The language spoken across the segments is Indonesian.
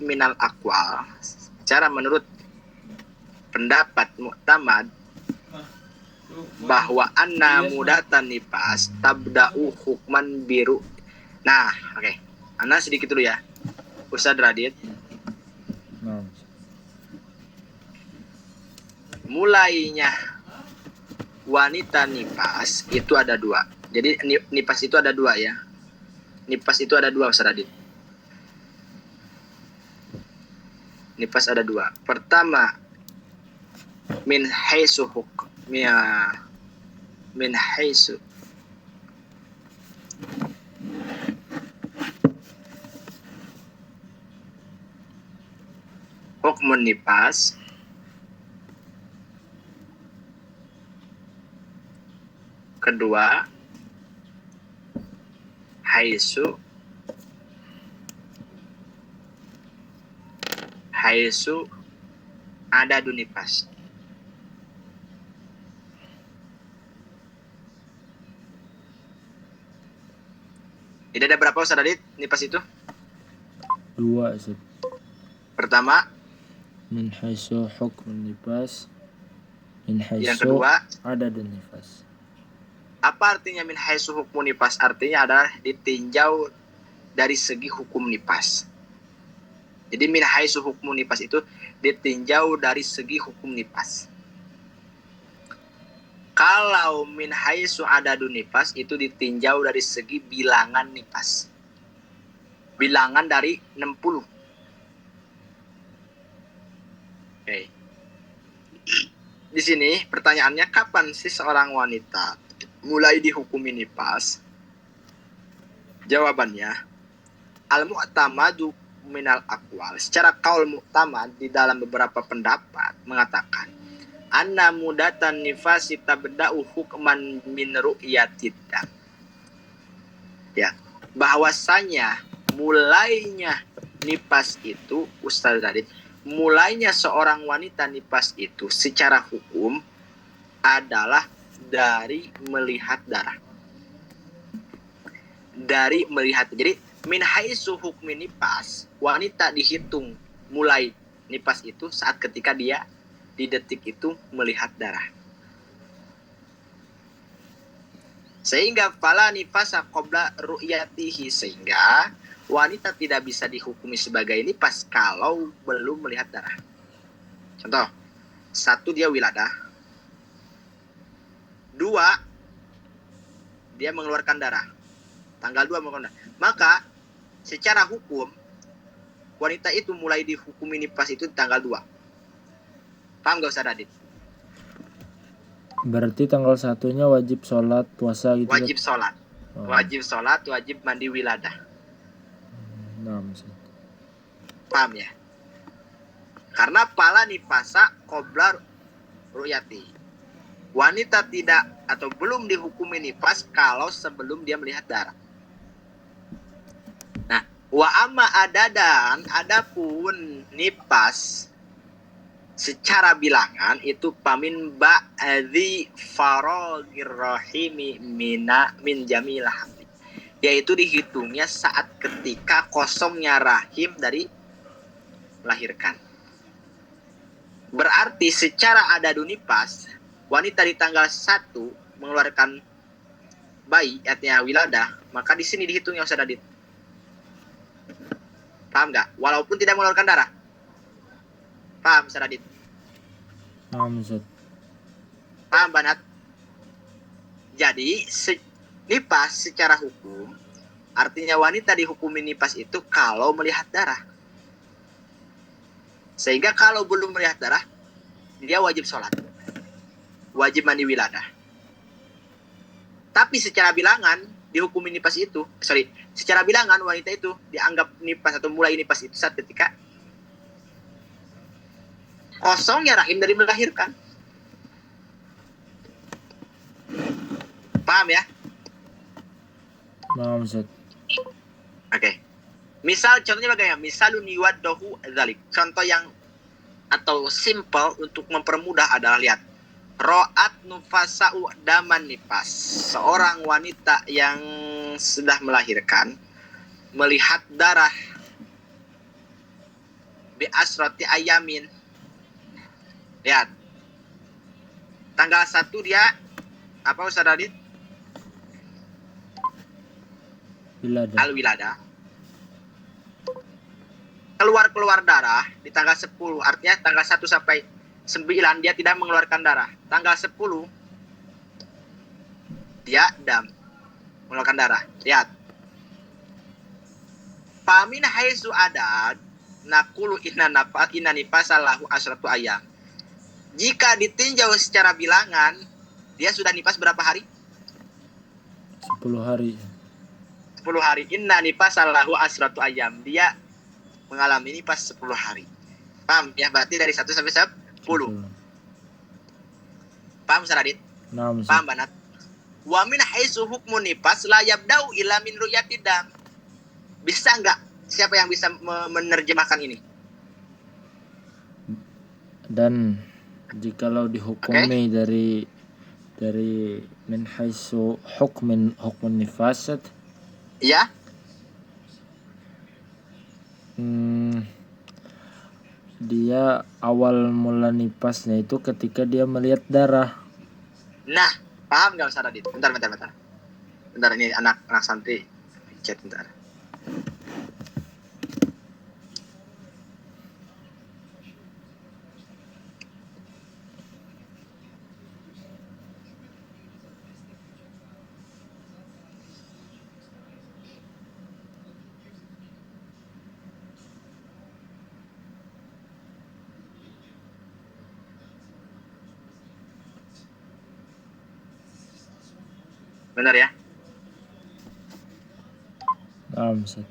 minal aqwal, secara menurut pendapat mu'tamad, bahwa anna mudatan nifas tabda'u hukman biru. Nah, oke. Ana sedikit dulu ya. Ustaz Radit. Mulainya wanita nifas itu ada dua. Jadi nifas itu ada dua ya. Nifas itu ada dua, Ustaz Radit. Nifas ada dua. Pertama, min haisu hukmun nifas. Kedua, haisu ada nifas. Jadi ada berapa, Ustaz Radit, nifas itu? Dua, Ustaz. Pertama, min haisu hukmun nifas. Min haisu yang kedua, ada nifas. Apa artinya min haisu hukmun nifas? Artinya adalah ditinjau dari segi hukum nifas. Jadi min haisu hukmun nifas itu ditinjau dari segi hukum nifas. Kalau min haisu adadun nifas itu ditinjau dari segi bilangan nifas. Bilangan dari 60. Oke. Di sini pertanyaannya, kapan sih seorang wanita mulai dihukumi nifas? Jawabannya, al-mu'tamadu minal aqwal. Secara qaul mu'tamad di dalam beberapa pendapat mengatakan anna mudatan nifasi tabda'u hukman min ru'yatid dam. Ya, bahwasanya mulainya nifas itu, Ustaz Radit, mulainya seorang wanita nifas itu secara hukum adalah dari melihat darah. Dari melihat. Jadi min haitsu hukmi nifas, wanita dihitung mulai nifas itu saat ketika dia di detik itu melihat darah. Sehingga fala nifasa qabla ru'yatihi, sehingga wanita tidak bisa dihukumi sebagai nifas kalau belum melihat darah. Contoh, 1, dia wiladah. 2, dia mengeluarkan darah. Tanggal 2 mengeluarkan darah. Maka secara hukum wanita itu mulai dihukumi nifas itu tanggal 2. Paham gak, Ustaz Radit? Berarti tanggal 1-nya wajib sholat, puasa gitu. Wajib sholat. Wajib sholat, wajib mandi wiladah. Paham ya? Karena pala nifasa qabla ru'yati. Wanita tidak atau belum dihukumi nifas kalau sebelum dia melihat darah. Nah, wa amma adadan, adapun nifas secara bilangan itu pamin ba'dhi faragir rahimi min jamil hamli, yaitu dihitungnya saat ketika kosongnya rahim dari melahirkan. Berarti secara adadun nifas, wanita di tanggal 1 mengeluarkan bayi, artinya wiladah, maka di sini dihitungnya, Ustaz Adit. Paham nggak? Walaupun tidak mengeluarkan darah. Paham, Ustaz Adit? Paham, Ustaz. Paham, Banat? Jadi, nifas secara hukum, artinya wanita dihukumi nifas itu kalau melihat darah. Sehingga kalau belum melihat darah, dia wajib sholat. Wajib mandi wiladah. Tapi secara bilangan, dihukumi nifas itu, secara bilangan wanita itu dianggap nifas atau mulai nifas itu saat ketika kosongnya rahim dari melahirkan. Paham ya? Paham, Ustaz. Oke. Misal contohnya bagaimana? Misalun yuwaddahu dzalik. Contoh yang atau simple untuk mempermudah adalah, lihat. Ro'at nufasa'u daman nifas. Seorang wanita yang sudah melahirkan melihat darah bi asrati ayamin. Lihat. Tanggal 1 dia apa Ustaz Radit? Wilada. Al-wilada. Keluar darah di tanggal 10, artinya tanggal 1 sampai 9 dia tidak mengeluarkan darah. Tanggal 10 dia dam, mengeluarkan darah. Lihat. Famin haitsu adad nakulu inna nifasalahu asratu ayam. Jika ditinjau secara bilangan, dia sudah nifas berapa hari? 10 hari. 10 hari. Inna nifasalahu asratu ayam. Dia mengalami nifas 10 hari. Paham ya? Berarti dari 1 sampai 10. Paham Ustaz Radit? Nah, Paham Banat? Wa min haitsu hukmun nifas la yabda'u ila min ru'yatid dam. Bisa enggak? Siapa yang bisa menerjemahkan ini? Dan jikalau dihukumi dari min haitsu hukmun nifasat, Ya? dia awal mula nifasnya itu ketika dia melihat darah. Nah, paham enggak Ustaz Radit? Bentar. Bentar, ini anak santri chat bentar. Benar ya? Nah, Ustaz.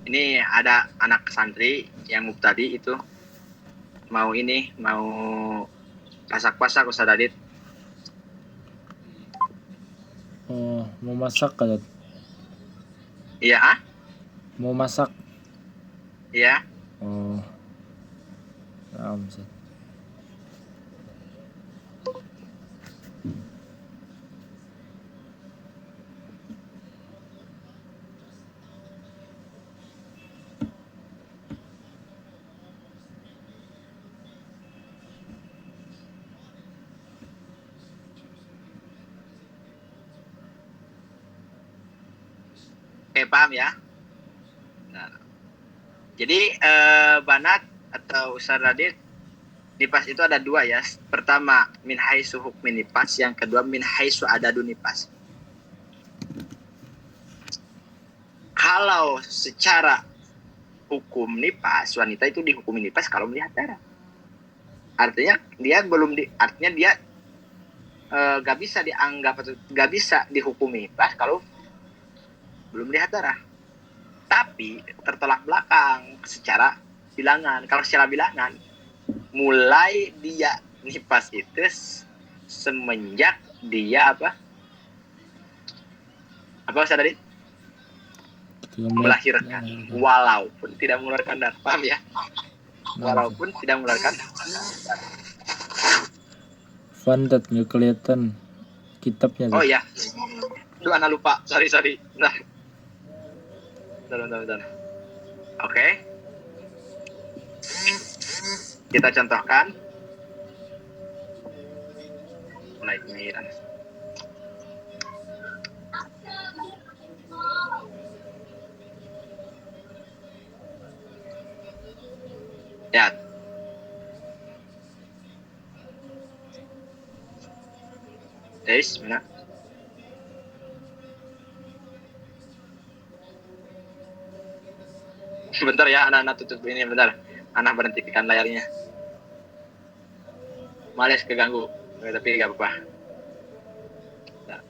Ini ada anak santri yang tadi itu mau pasak-pasak Ustaz Radit. Oh, mau masak kan? Iya, Mau masak. Iya. Oh. Nah, Ustaz. Oke, paham ya? Nah, jadi Banat atau Ustaz Radit, nifas itu ada 2 ya. Pertama, min haitsu hukmin nifas, yang kedua min haitsu adadun nifas. Kalau secara hukum nifas, wanita itu dihukumi nifas kalau melihat darah. Artinya dia gak bisa dihukumi nifas kalau belum melihat darah. Tapi tertolak belakang secara bilangan. Kalau secara bilangan, mulai dia nifas itu semenjak dia apa Ustaz tadi? Melahirkan, walaupun tidak mengeluarkan darah. Paham ya? Walaupun tidak mengeluarkan darah. Fandat nggak kelihatan kitabnya. Oh iya, aduh anak lupa, sorry. Bentar. Oke. Kita contohkan. Mulai pengiran. Ya. Guys, mana? Bentar ya, anak-anak tutup ini bentar. Anak berhentikan layarnya. Males keganggu, tapi nggak apa-apa. Nah,